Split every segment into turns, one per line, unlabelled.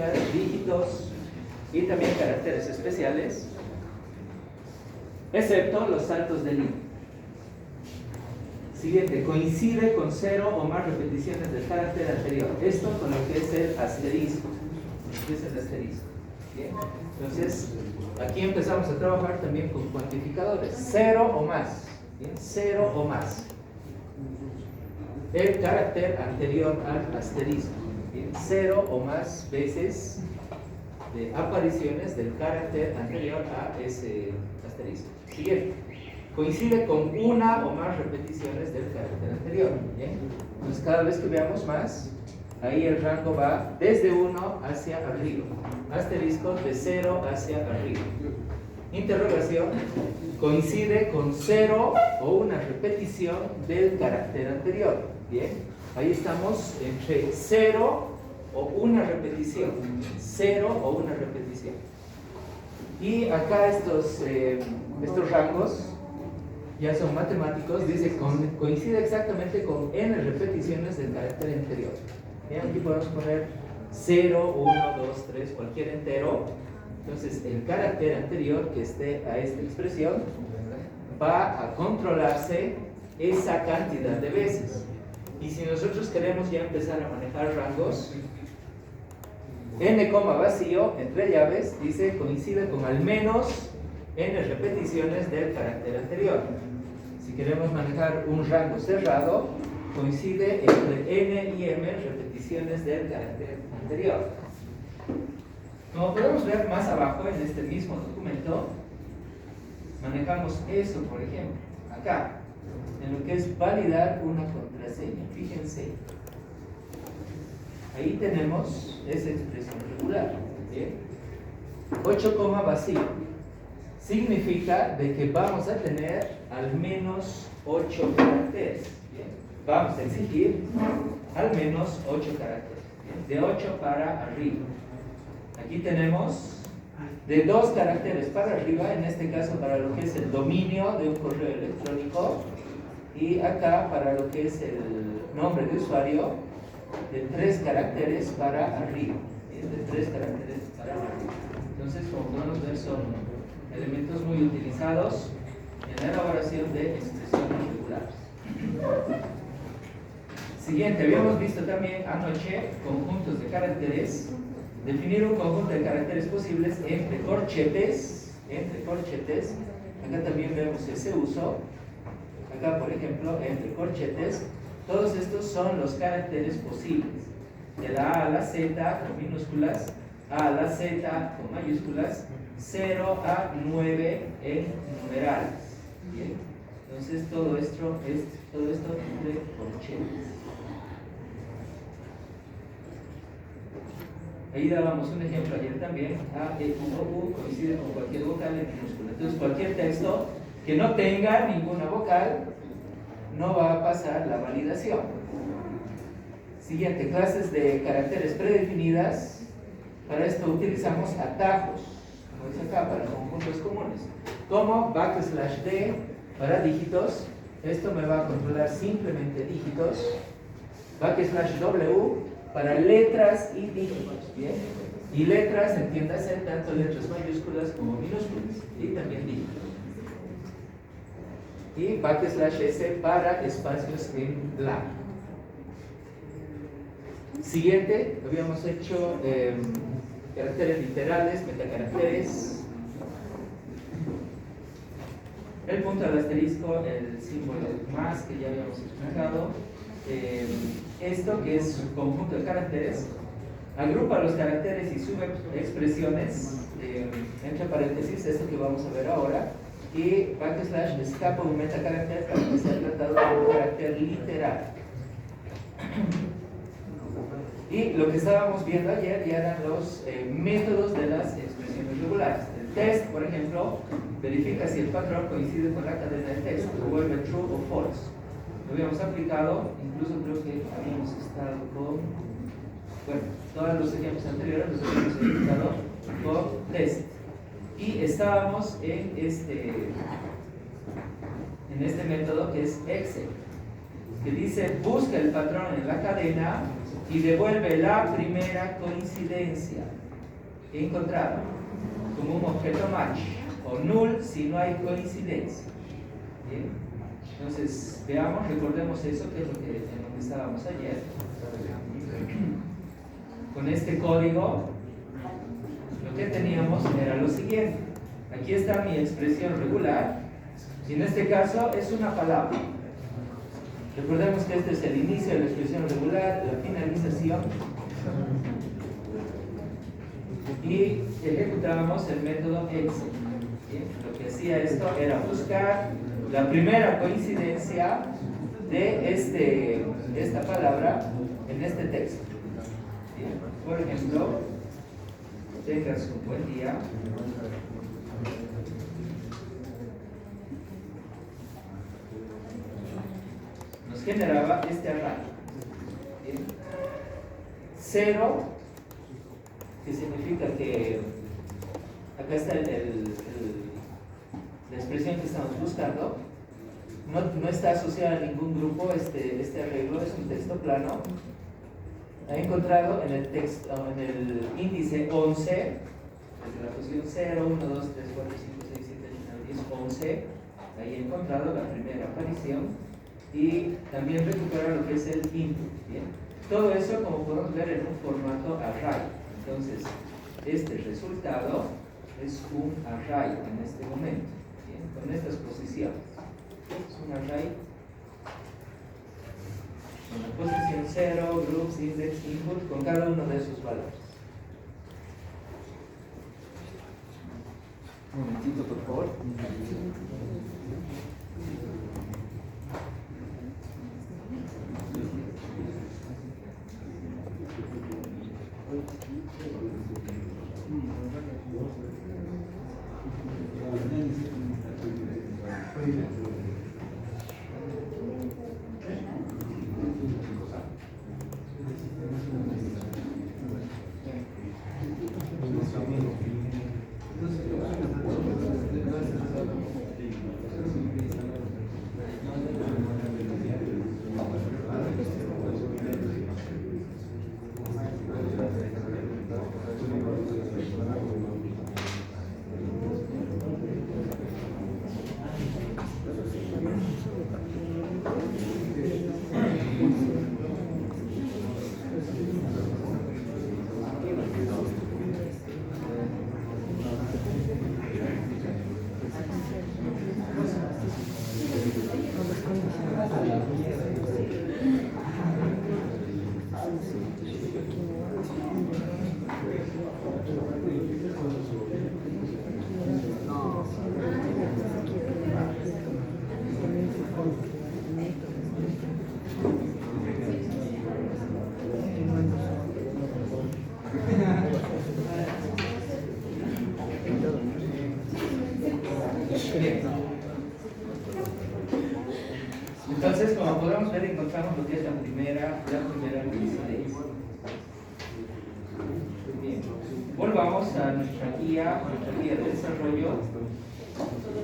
mayúsculas, dígitos y también caracteres especiales, excepto los saltos de línea. Siguiente, coincide con 0 o más repeticiones del carácter anterior. Esto con lo que es el asterisco. ¿Qué es el asterisco? ¿Bien? Entonces, aquí empezamos a trabajar también con cuantificadores. 0 o más. ¿Bien? 0 o más. El carácter anterior al asterisco. ¿Bien? 0 o más veces de apariciones del carácter anterior a ese asterisco. Siguiente. Coincide con una o más repeticiones del carácter anterior. ¿Bien? Entonces, cada vez que veamos más, ahí el rango va desde 1 hacia arriba. Asterisco de 0 hacia arriba. Interrogación. Coincide con 0 o una repetición del carácter anterior. Bien. Ahí estamos entre 0 o una repetición. 0 o una repetición. Y acá estos rangos ya son matemáticos, dice coincide exactamente con n repeticiones del carácter anterior. Bien, aquí podemos poner 0, 1, 2, 3, cualquier entero. Entonces el carácter anterior que esté a esta expresión va a controlarse esa cantidad de veces. Y si nosotros queremos ya empezar a manejar rangos, n, vacío, entre llaves, dice coincide con al menos n repeticiones del carácter anterior. Si queremos manejar un rango cerrado, coincide entre n y m repeticiones del carácter anterior. Como podemos ver más abajo en este mismo documento, manejamos eso, por ejemplo, acá, en lo que es validar una contraseña. Fíjense, ahí tenemos esa expresión regular. ¿Bien? 8, vacío. Significa de que vamos a tener al menos 8 caracteres. ¿Bien? Vamos a exigir al menos 8 caracteres. ¿Bien? De 8 para arriba. Aquí tenemos de 2 caracteres para arriba, en este caso para lo que es el dominio de un correo electrónico, y acá para lo que es el nombre de usuario, de 3 caracteres para arriba. ¿Bien? De 3 caracteres para arriba. Entonces, como podemos ver, son elementos muy utilizados en la elaboración de expresiones regulares. Siguiente, habíamos visto también anoche conjuntos de caracteres. Definir un conjunto de caracteres posibles entre corchetes. Acá también vemos ese uso. Acá, por ejemplo, entre corchetes. Todos estos son los caracteres posibles. De la A a la Z con minúsculas, A a la Z con mayúsculas, 0 a 9 en numerales. Bien. Entonces todo esto entre corchetes. Ahí dábamos un ejemplo ayer también. A, E, I, O, U coincide con cualquier vocal en minúscula. Entonces cualquier texto que no tenga ninguna vocal no va a pasar la validación. Siguiente, clases de caracteres predefinidas. Para esto utilizamos atajos, como dice acá, para conjuntos comunes, como \d para dígitos. Esto me va a controlar simplemente dígitos. \w para letras y dígitos. Bien, y letras, entiéndase, tanto letras mayúsculas como minúsculas, y también dígitos. Y \s para espacios en blanco. Siguiente, habíamos hecho caracteres literales, metacaracteres. El punto del asterisco, el símbolo más que ya habíamos explicado. Esto que es un conjunto de caracteres, agrupa los caracteres y subexpresiones, entre paréntesis, esto que vamos a ver ahora, y / escapa un metacarácter para que sea tratado como un carácter literal. Y lo que estábamos viendo ayer ya eran los métodos de las expresiones regulares. El test, por ejemplo, verifica si el patrón coincide con la cadena de texto, o vuelve true o false. Lo habíamos aplicado, incluso creo que habíamos estado con, bueno, todos los ejemplos anteriores los habíamos aplicado con test. Y estábamos en este método que es Excel. que dice busca el patrón en la cadena y devuelve la primera coincidencia encontrada como un objeto match o null si no hay coincidencia. ¿Bien? Entonces, veamos, recordemos eso, que es en lo que estábamos ayer. Con este código, lo que teníamos era lo siguiente. Aquí está mi expresión regular, y en este caso es una palabra. Recordemos que este es el inicio de la expresión regular, la finalización, y ejecutábamos el método exit. ¿Bien? Lo que hacía esto era buscar la primera coincidencia de esta palabra en este texto. ¿Bien? Por ejemplo, tengas un buen día. Nos generaba este array. ¿Bien? 0, que significa que acá está la expresión que estamos buscando. No está asociada a ningún grupo, este arreglo es un texto plano. Ha encontrado en el índice 11, desde la posición 0, 1, 2, 3, 4, 5, 6, 7, 8, 9, 10, 11. Ahí he encontrado la primera aparición y también recupera lo que es el input. ¿Bien? Todo eso, como podemos ver, en un formato array. Entonces, este resultado es un array en este momento. ¿Bien? Con estas posiciones. Es un array con la posición 0, groups, index, input, con cada uno de esos valores. Un momentito, por favor. Entonces, como podemos ver, encontramos lo que es la primera coincidencia. Bien. Volvamos a nuestra guía de desarrollo.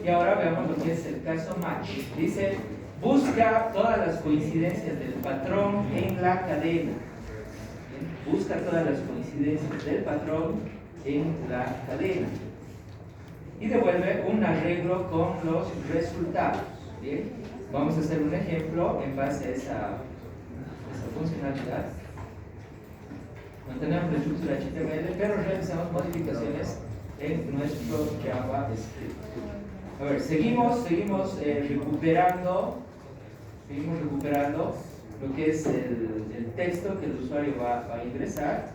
Y ahora veamos lo que es el caso match. Dice, busca todas las coincidencias del patrón en la cadena. Bien. Busca todas las coincidencias del patrón en la cadena. Y devuelve un arreglo con los resultados. Bien. Vamos a hacer un ejemplo en base a esa funcionalidad. Mantenemos la estructura HTML, pero realizamos modificaciones en nuestro JavaScript. A ver, seguimos recuperando lo que es el texto que el usuario va a ingresar.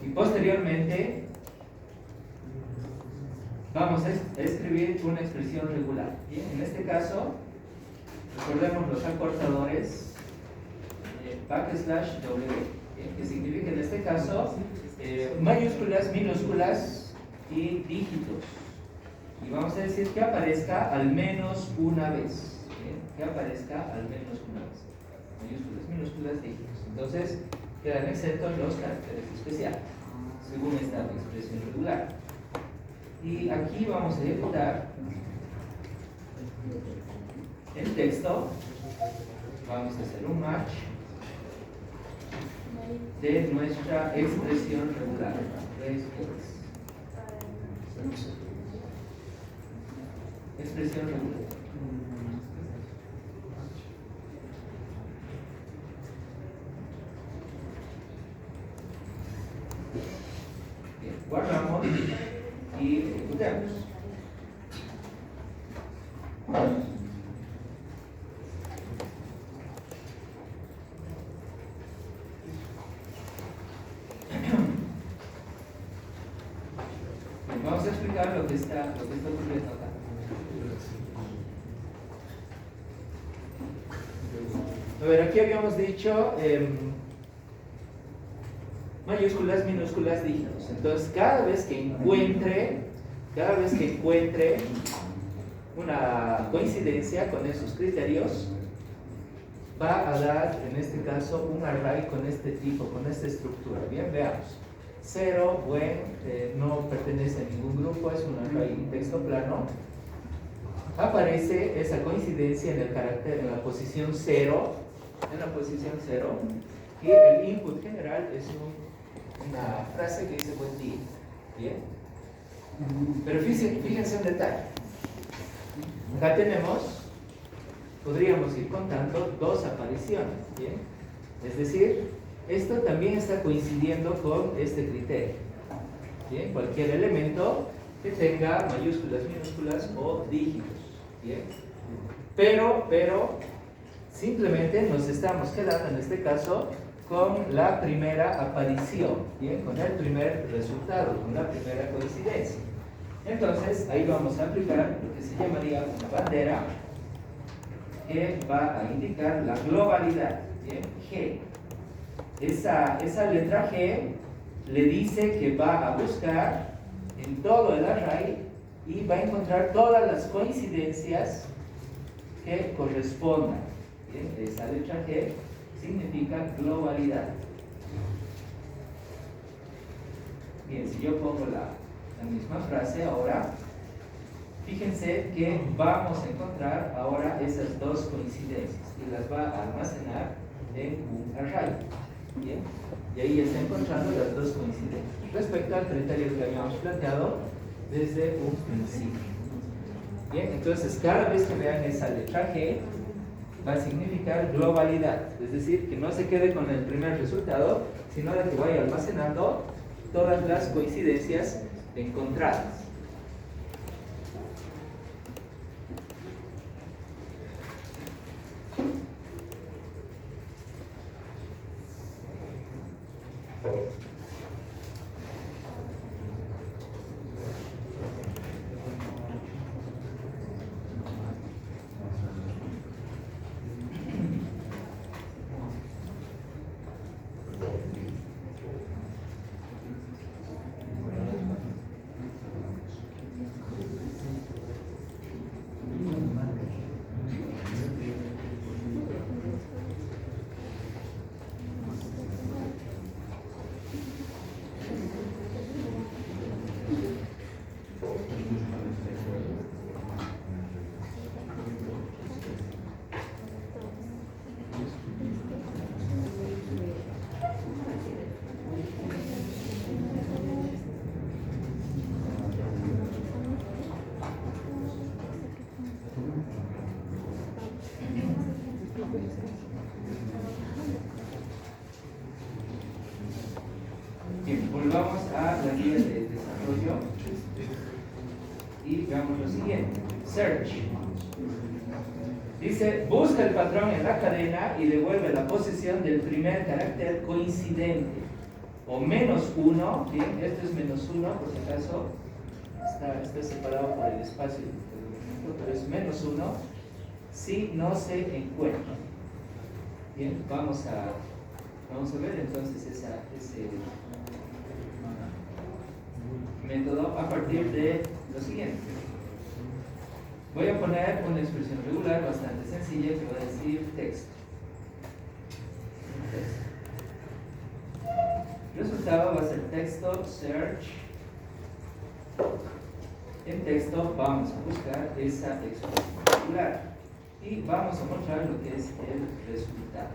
Y posteriormente vamos a escribir una expresión regular. Bien, en este caso, recordemos los acortadores \w, que significa en este caso mayúsculas, minúsculas y dígitos. Y vamos a decir que aparezca al menos una vez. Bien, que aparezca al menos una vez. Mayúsculas, minúsculas, dígitos. Entonces, quedan exentos los caracteres especiales, según esta expresión regular. Y aquí vamos a ejecutar el texto. Vamos a hacer un match de nuestra expresión regular. Expresión regular. Bien, guardamos y ejecutamos. Vamos a explicar lo que está ocurriendo acá. A ver, aquí habíamos dicho mayúsculas, minúsculas, dígitos. Entonces, cada vez que encuentre una coincidencia con esos criterios, va a dar, en este caso, un array con este tipo, con esta estructura. Bien, veamos. 0, no pertenece a ningún grupo, es un array texto plano. Aparece esa coincidencia en el carácter, en la posición 0, y el input general es una frase que dice buen día. Bien. Pero fíjense un detalle. Acá podríamos ir contando dos apariciones. Bien. Es decir, esto también está coincidiendo con este criterio. Bien. Cualquier elemento que tenga mayúsculas, minúsculas o dígitos. Bien. Pero simplemente nos estamos quedando en este caso con la primera aparición, ¿bien? Con el primer resultado, con la primera coincidencia. Entonces, ahí vamos a aplicar lo que se llamaría una bandera que va a indicar la globalidad, ¿bien? G. Esa letra G le dice que va a buscar en todo el array y va a encontrar todas las coincidencias que correspondan. Bien, esa letra G significa globalidad. Bien, si yo pongo la misma frase ahora, fíjense que vamos a encontrar ahora esas dos coincidencias y las va a almacenar en un array. Bien, y ahí está encontrando las dos coincidencias respecto al criterio que habíamos planteado desde un principio. Bien, entonces cada vez que vean esa letra G va a significar globalidad, es decir, que no se quede con el primer resultado, sino de que vaya almacenando todas las coincidencias encontradas. Bien, volvamos a la guía de desarrollo y veamos lo siguiente. Search. Dice, busca el patrón en la cadena y devuelve la posición del primer carácter coincidente. O -1, bien, esto es -1, por si acaso, está separado por el espacio, pero es -1 si no se encuentra. Bien, vamos a ver entonces ese método a partir de lo siguiente. Voy a poner una expresión regular bastante sencilla que va a decir texto. El resultado va a ser texto search en texto vamos a buscar esa expresión regular y vamos a mostrar lo que es el resultado.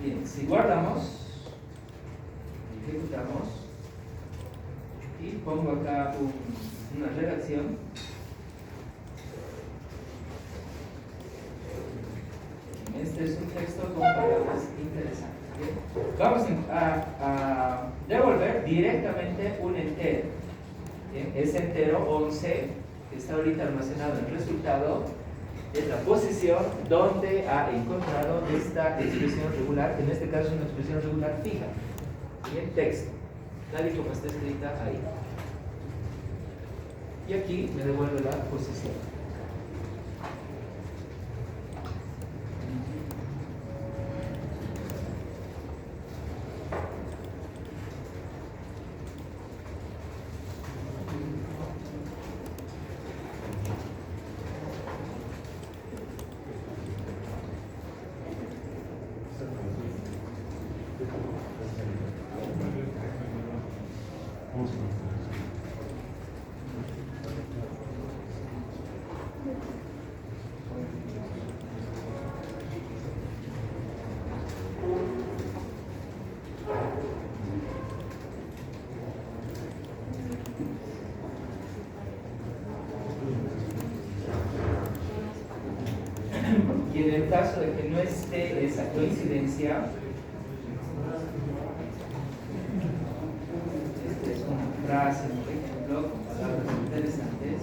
Bien, si guardamos, ejecutamos y pongo acá una redacción. Este es un texto con palabras interesantes. ¿Bien? Vamos a devolver directamente un entero. ¿Bien? Ese entero 11 que está ahorita almacenado en el resultado es la posición donde ha encontrado esta expresión regular, que en este caso es una expresión regular fija, en texto, tal y como está escrita ahí. Y aquí me devuelve la posición. Y en el caso de que no esté esa coincidencia, esta es una frase, por ejemplo, con palabras interesantes.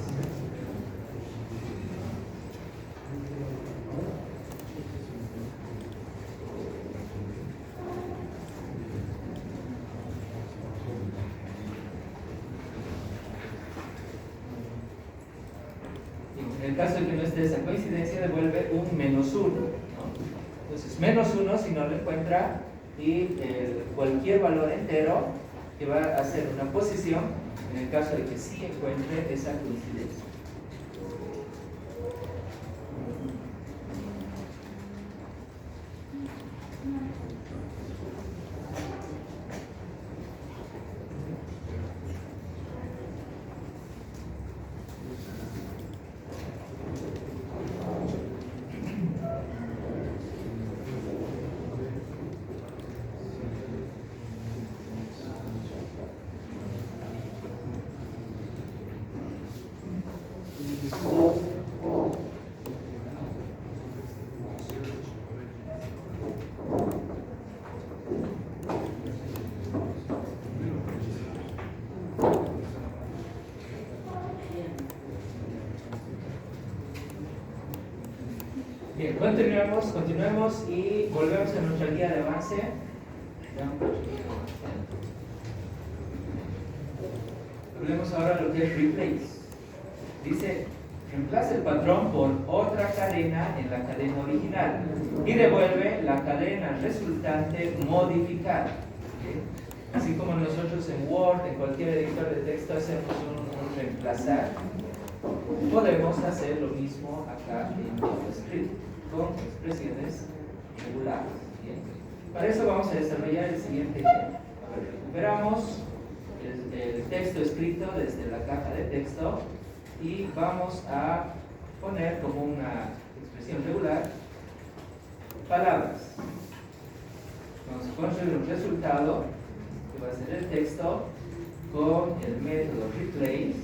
En el caso de que no esté esa coincidencia, devuelve un -1, ¿no? Entonces, -1 si no lo encuentra, y cualquier valor entero que va a ser una posición en el caso de que sí encuentre esa coincidencia. Bien, continuemos y volvemos a nuestra guía de avance. Hablemos ahora de lo que es replace. Dice, reemplaza el patrón por otra cadena en la cadena original y devuelve la cadena resultante modificada. ¿Okay? Así como nosotros en Word, en cualquier editor de texto, hacemos un reemplazar, podemos hacer lo mismo acá en JavaScript con expresiones regulares. ¿Bien? Para eso vamos a desarrollar el siguiente ejemplo. Recuperamos el texto escrito desde la caja de texto y vamos a poner como una expresión regular palabras. Vamos a construir un resultado que va a ser el texto con el método replace,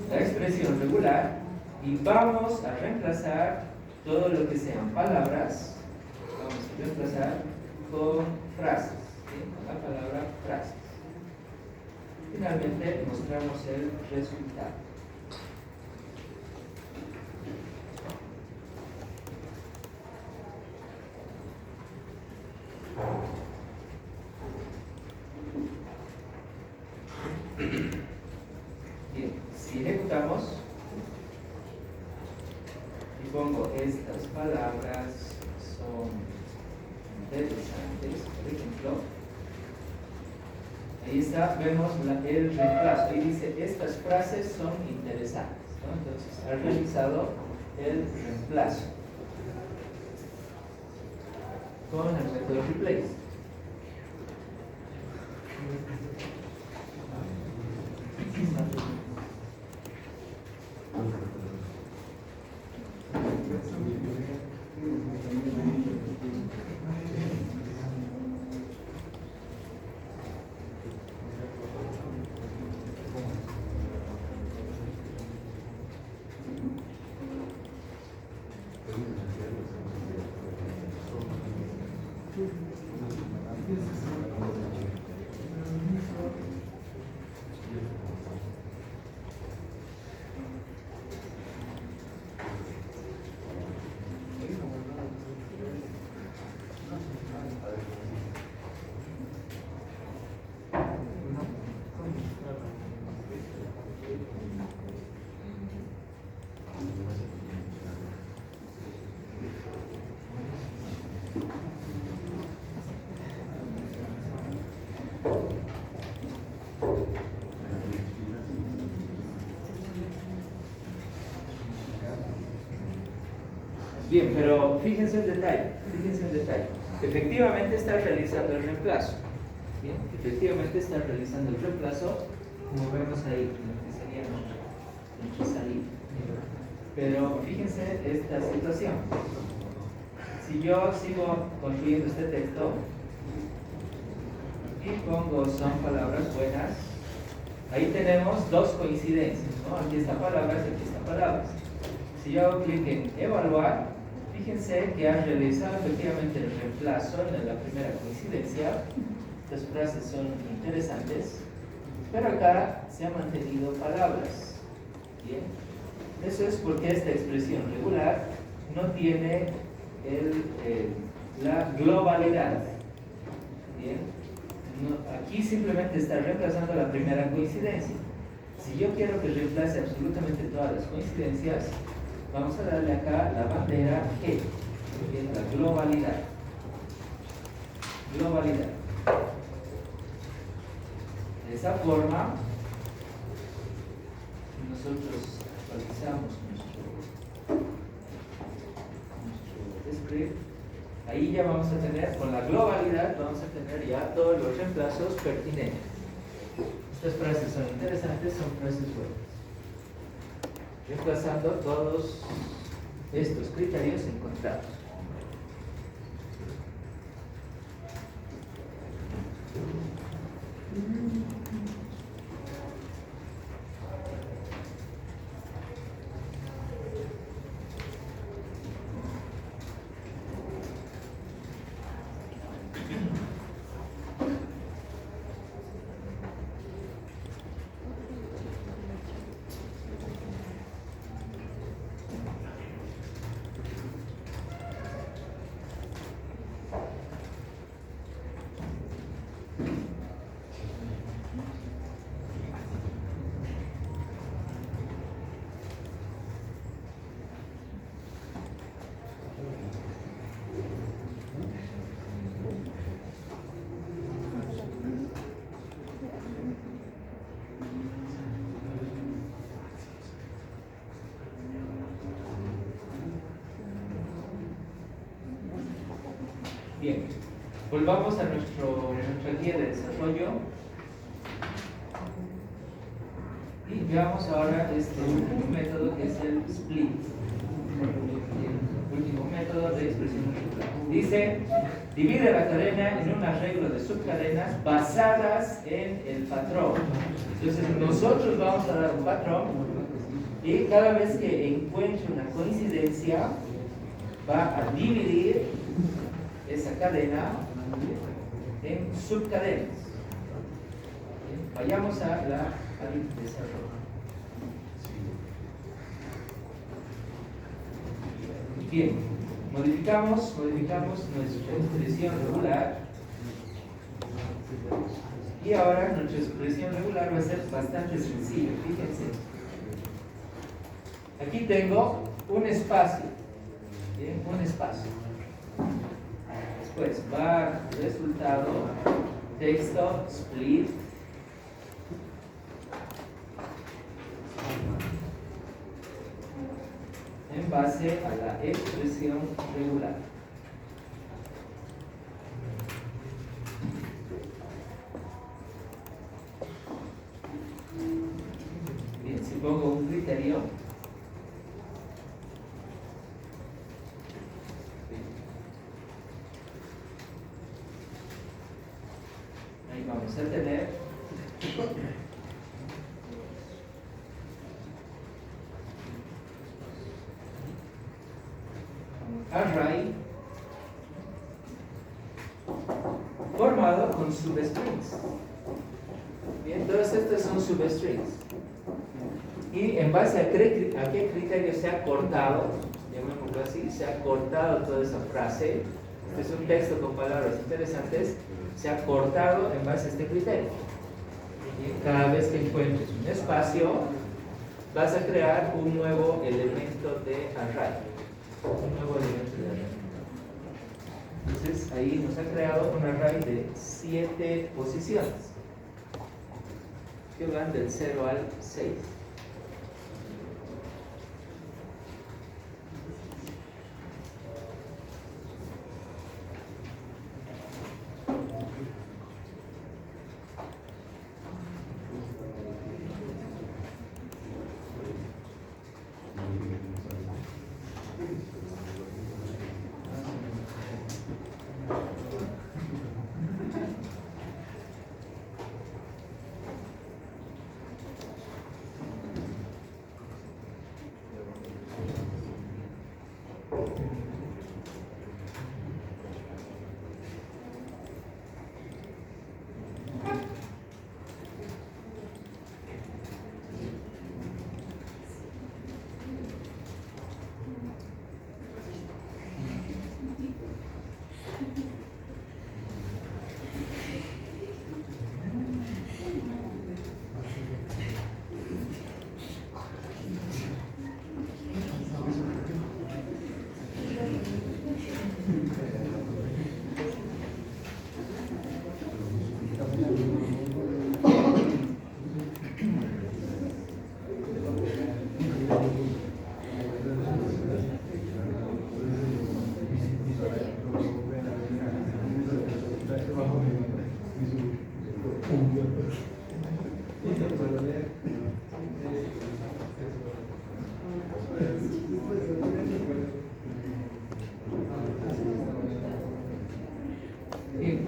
la expresión regular, y vamos a reemplazar todo lo que sean palabras, vamos a reemplazar con frases, ¿sí? Con la palabra frases. Finalmente mostramos el resultado. Bien, si ejecutamos y pongo estas palabras son interesantes, por ejemplo, ahí está, vemos el reemplazo y dice estas frases son interesantes, ¿no? Entonces ha realizado el reemplazo. con el método replace. Bien, pero fíjense el detalle, Efectivamente está realizando el reemplazo. Bien, efectivamente está realizando el reemplazo, como vemos ahí, que sería nuestra salida. Pero fíjense esta situación. Si yo sigo construyendo este texto y pongo son palabras buenas, ahí tenemos dos coincidencias, ¿no? Aquí está palabras y aquí está palabras. Si yo hago clic en evaluar, fíjense que ha realizado efectivamente el reemplazo en la primera coincidencia. Estas frases son interesantes, pero acá se han mantenido palabras. Bien, eso es porque esta expresión regular no tiene la globalidad. Bien, aquí simplemente está reemplazando la primera coincidencia. Si yo quiero que reemplace absolutamente todas las coincidencias, vamos a darle acá la bandera G, que es la globalidad. Globalidad. De esa forma, nosotros actualizamos nuestro script. Ahí ya vamos a tener, con la globalidad, vamos a tener ya todos los reemplazos pertinentes. Estas frases son interesantes, son frases buenas. Reemplazando todos estos criterios encontrados. Bien, volvamos a nuestra guía de desarrollo y veamos ahora este último método, que es el split. El último método de expresión regular. Dice, divide la cadena en un arreglo de subcadenas basadas en el patrón. Entonces nosotros vamos a dar un patrón y cada vez que encuentre una coincidencia va a dividir esa cadena en subcadenas. Vayamos al desarrollo. Bien, modificamos nuestra expresión regular y ahora nuestra expresión regular va a ser bastante sencilla. Fíjense, aquí tengo un espacio. Bien, un espacio. Después var resultado texto split en base a la expresión regular. pongo un criterio. Ahí vamos a tener un array formado con substrings. Bien, todos estos son substrings. Y en base a qué criterio se ha cortado, llamémoslo así, se ha cortado toda esa frase. Este es un texto con palabras interesantes. Se ha cortado en base a este criterio. Y cada vez que encuentres un espacio, vas a crear un nuevo elemento de array. Un nuevo elemento de array. Entonces ahí nos ha creado un array de 7 posiciones que van del 0 al 6.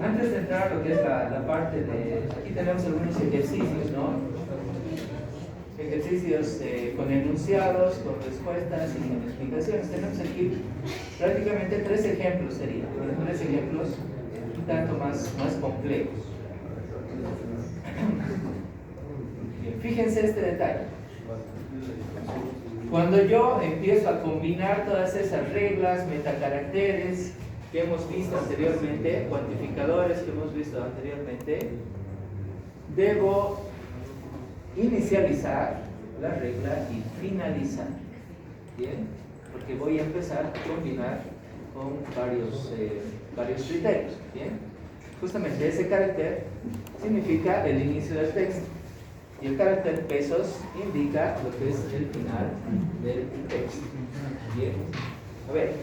Antes de entrar a lo que es la parte de... Aquí tenemos algunos ejercicios, ¿no? Ejercicios con enunciados, con respuestas y con explicaciones. Tenemos aquí prácticamente 3 ejemplos serían. 3 ejemplos un tanto más complejos. Bien, fíjense este detalle. Cuando yo empiezo a combinar todas esas reglas, metacaracteres que hemos visto anteriormente, cuantificadores que hemos visto anteriormente, debo inicializar la regla y finalizar. ¿Bien? Porque voy a empezar a combinar con varios criterios. ¿Bien? Justamente ese carácter significa el inicio del texto. Y el carácter pesos indica lo que es el final del texto. Bien. A ver,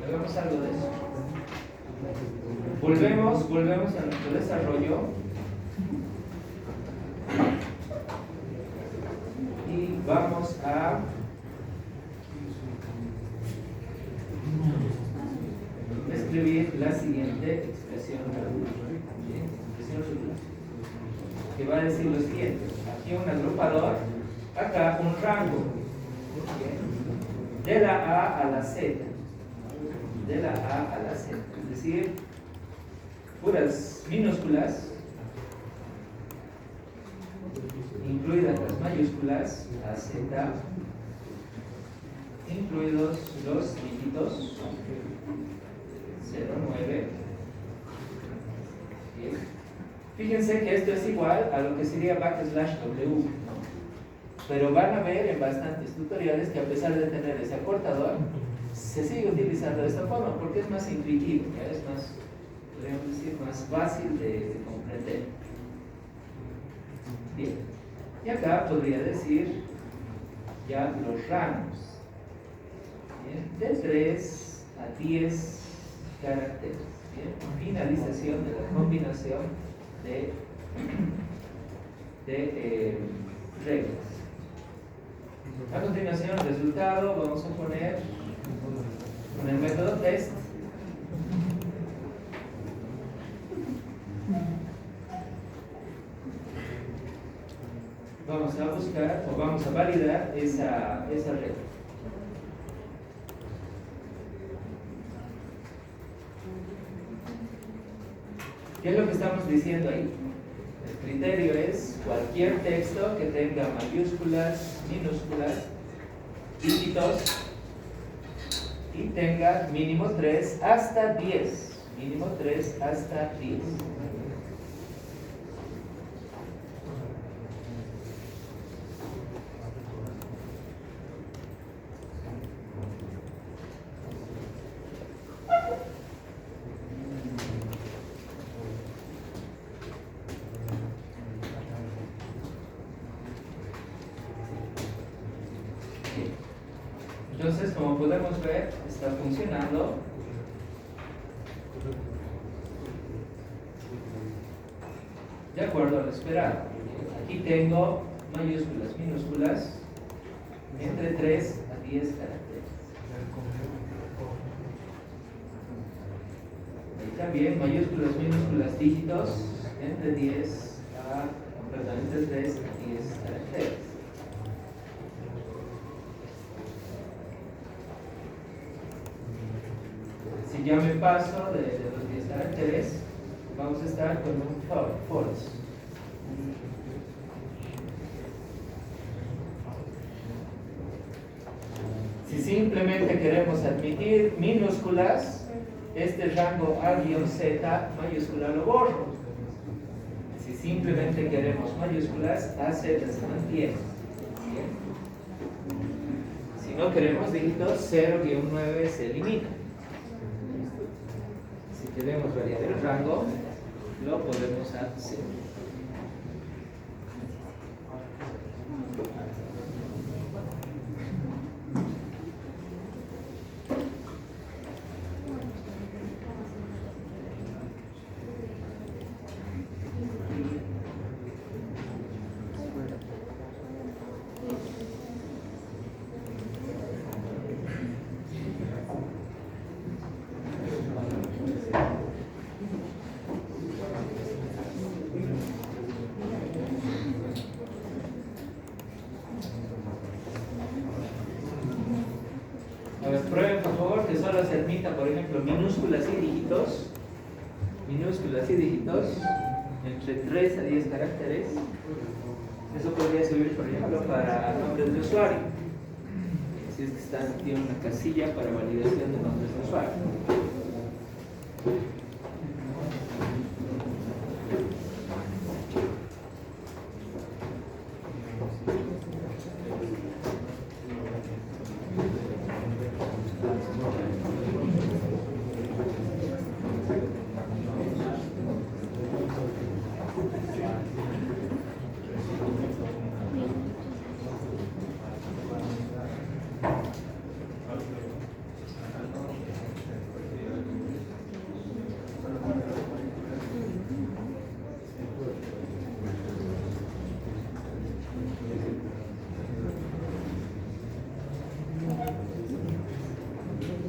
hagamos algo de eso. Volvemos a nuestro desarrollo. Y vamos a escribir la siguiente expresión que va a decir lo siguiente. Aquí un agrupador, acá un rango, de la A a la Z, de la A a la Z, es decir, puras minúsculas, incluidas las mayúsculas, a Z, incluidos los dígitos 0, 9. Bien. Fíjense que esto es igual a lo que sería backslash W, ¿no? Pero van a ver en bastantes tutoriales que a pesar de tener ese acortador, se sigue utilizando de esta forma porque es más intuitivo, ¿ya? Es más, podríamos decir, más fácil de comprender. Bien, y acá podría decir ya los rangos, ¿bien? De 3 a 10 caracteres, ¿bien? Finalización de la combinación de reglas. A continuación, el resultado vamos a poner con el método test. Vamos a buscar o vamos a validar esa regla. ¿Qué es lo que estamos diciendo ahí? El criterio es cualquier texto que tenga mayúsculas, minúsculas, dígitos y tenga mínimo 3 hasta 10. Mínimo 3 hasta 10. Entonces, como podemos ver, está funcionando. De acuerdo a lo esperado. Aquí tengo mayúsculas, minúsculas, entre 3 a 10 caracteres. Ahí también mayúsculas, minúsculas, dígitos, entre 3 a 10 caracteres. Si ya me paso de los 10 caracteres, vamos a estar con un false. Si simplemente queremos admitir minúsculas, este rango A-Z mayúscula lo borro. Si simplemente queremos mayúsculas, AZ se mantiene. Si no queremos dígitos, 0-9 se elimina. Si queremos variar el rango, lo podemos hacer. Prueben por favor que solo se admita, por ejemplo, minúsculas y dígitos. Minúsculas y dígitos entre 3 a 10 caracteres. Eso podría servir, por ejemplo, para nombres de usuario. Si es que tiene una casilla para validación de nombres de usuario.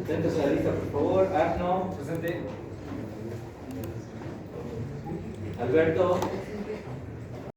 Atentos a la lista, por favor. Arno. Presente. Alberto.